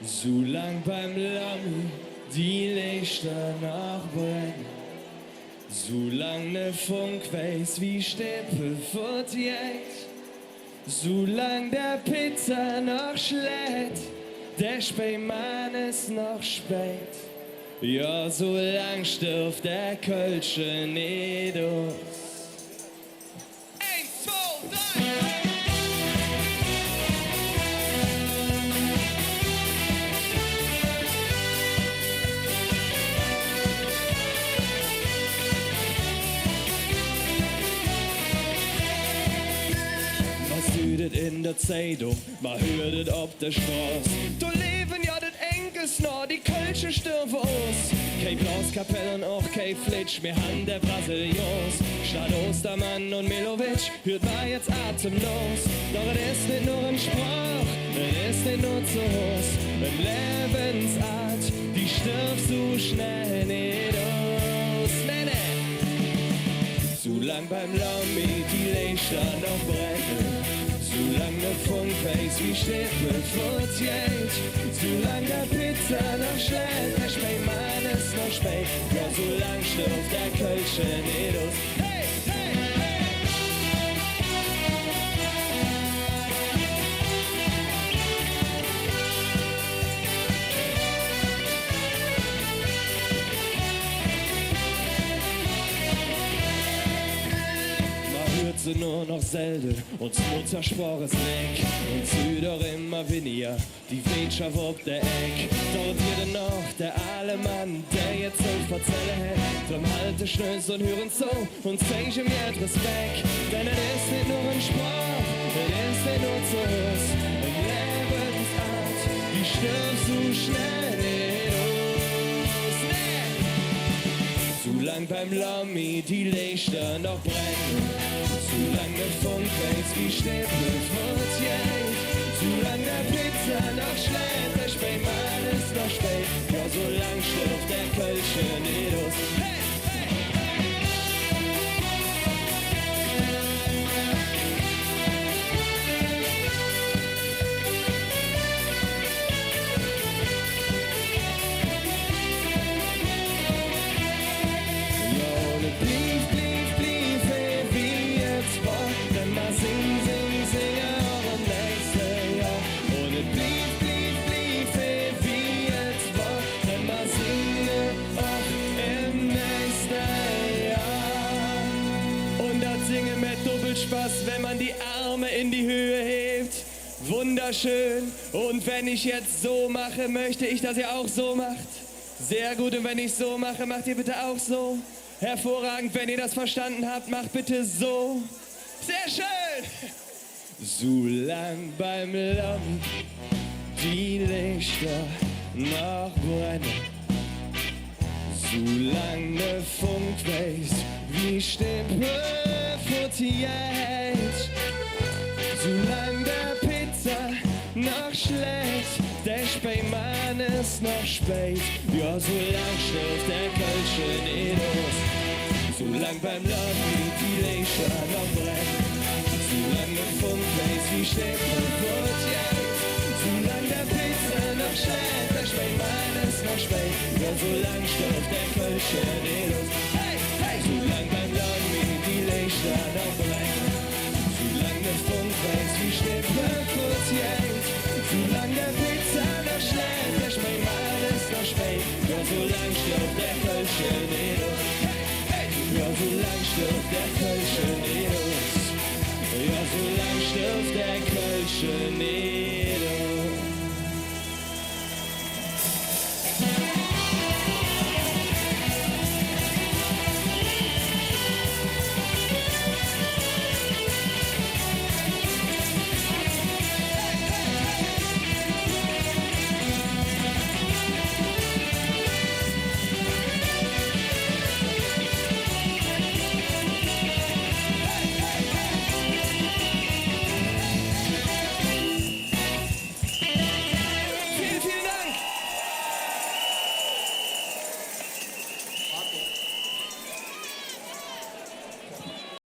So lang beim Lammi die Lichter noch brennen, so lang ne Funk weiß wie Steppe fortiert, so lang der Pizza noch schlägt, der Spähmann ist noch spät. Ja, so lang stirbt der Kölsche nicht aus. 1, 2, 3! In der Zeitung, man hört es auf der Straße. Da leben ja das Enkels noch, die Kölsche sterben aus. Kein Blaskapellen, auch kein Flitsch, wir haben der Brasilians. Statt Ostermann und Milovic hört man jetzt atemlos. Doch es ist nicht nur ein Sprach, es ist nicht nur zu Hause. Eine Lebensart, die stirbt so schnell nicht aus. Nee, nee. Zu lang beim Lammi, die Lichter noch brennen. Zu lang der Funk weiß wie Steppe fortiert, zu lang der Pizza noch schlägt, der Spähmann ist noch spät, ja so lang stirbt der Kölsche nicht aus. Hey, hey, hey! Sie nur noch selten, uns Muttersprache ist weg. Und Süder immer weniger, die Wirtschaft auf der Eck. Dort wird noch der Alemann, der jetzt so verzählen hat. Drum halte Schnös und hören zu und zeig ihm jetzt Respekt. Denn es ist nicht nur ein Sprach, es ist nicht nur zu Hus. Eine Lebensart, die stirbt so schnell nicht aus. Nee! Zu lang beim Lammi, die Lichter noch brennen. Zu lang der Funk weiß wie Steppe fortiert, zu lang der Pizza noch schlägt, der Spähmann ist noch spät, ja so lang stirbt der Kölsche nicht aus. Hey, hey, ja, ohne Brief, denn mal sing, euren nächsten Jahr. Ohne Brief, wie jetzt war, denn mal singe auch im nächsten Jahr. Und das Singen mit Doppelspaß, wenn man die Arme in die Höhe hebt. Wunderschön. Und wenn ich jetzt so mache, möchte ich, dass ihr auch so macht. Sehr gut. Und wenn ich so mache, macht ihr bitte auch so. Hervorragend. Wenn ihr das verstanden habt, macht bitte so. Sehr schön! So lang beim Lammi die Lichter noch brennen, so lang der Funk weiß wie Steppe fortiert, so lang der Pizza noch schlägt, der Spähmann ist noch spät, ja so lang stirbt der Kölsche nicht aus. So lang beim Lammi die Lichter noch brennen, so lang der Funk weiß wie Steppe fortiert, so lang der Pizza noch schlägt, der Spähmann ist noch spät, ja so lang stirbt der Kölsche nicht aus. Hey, hey! So lang beim Lammi die Lichter noch brennen, so lang der Funk weiß wie Steppe fortiert, so lang der Pizza noch schlägt, der Spähmann ist noch spät, ja so lang stirbt der Kölsche nicht aus. Ja, so lang stirbt der